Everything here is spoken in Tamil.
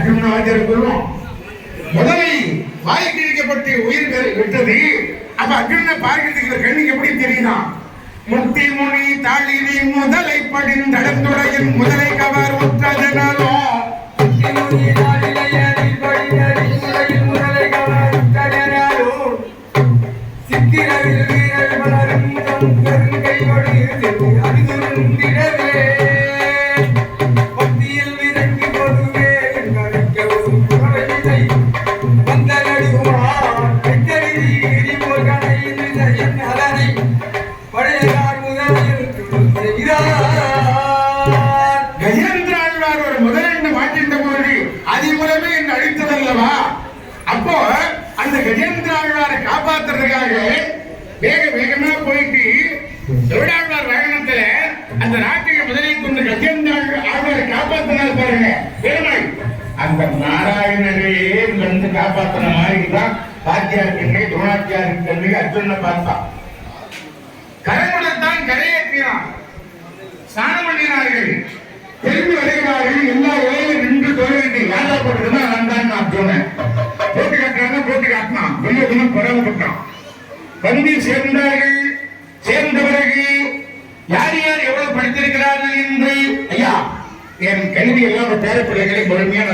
அர்ஜுனாஜருக்கும் முதலை வாய் கிழிக்கப்பட்டு உயிர் விட்டது. அப்ப அர்ஜுனனை பார்க்கிறதுக்கு கண்ணுக்கு எப்படி தெரியுதா? முத்தி முனி தாளினி முதலை படிந்தடந்துடையின் முதலை கவர் உற்றதனாலும் கஜேந்திராழ்வார் ஒரு முதலெண்ண மாற்றின்ற பொழுது அது மூலமே என்ன அழித்ததல்லவா? அப்போ அந்த கஜேந்திராழ்வாரை காப்பாற்றுறதுக்காக வேகமா போயிட்டு திருவிழாழ்வார் வாகனத்துல அந்த நாட்டிய முதலை கொண்டு கஜேந்திராழ்வாரை காப்பாற்றினார் பாருங்க. பெருமாள் அந்த நாராயணரே வந்து காப்பாற்றின மாதிரி தான் பாத்தியாருக்கு துணாத்தியாருக்கு அர்ஜுனனை பார்த்தான். கரைமுடத்தான் கரையேற்றினான். ஸ்நானம் பண்ணினார்கள், திரும்பி வருகிறார்கள். எல்லா வேலையும் நின்று தொழ வேண்டிய யாரா போட்டுதான் நான் தான் சொன்னேன். போட்டு காட்டுறாங்க, போட்டு காட்டினான். வெளியே தினம் பரவப்பட்டான். வந்து சேர்ந்தார்கள். சேர்ந்த பிறகு யார் யார் எவ்வளவு படித்திருக்கிறார்கள் என்று ஐயா என் கல்வி எல்லாம் பேர பிள்ளைகளை முழுமையான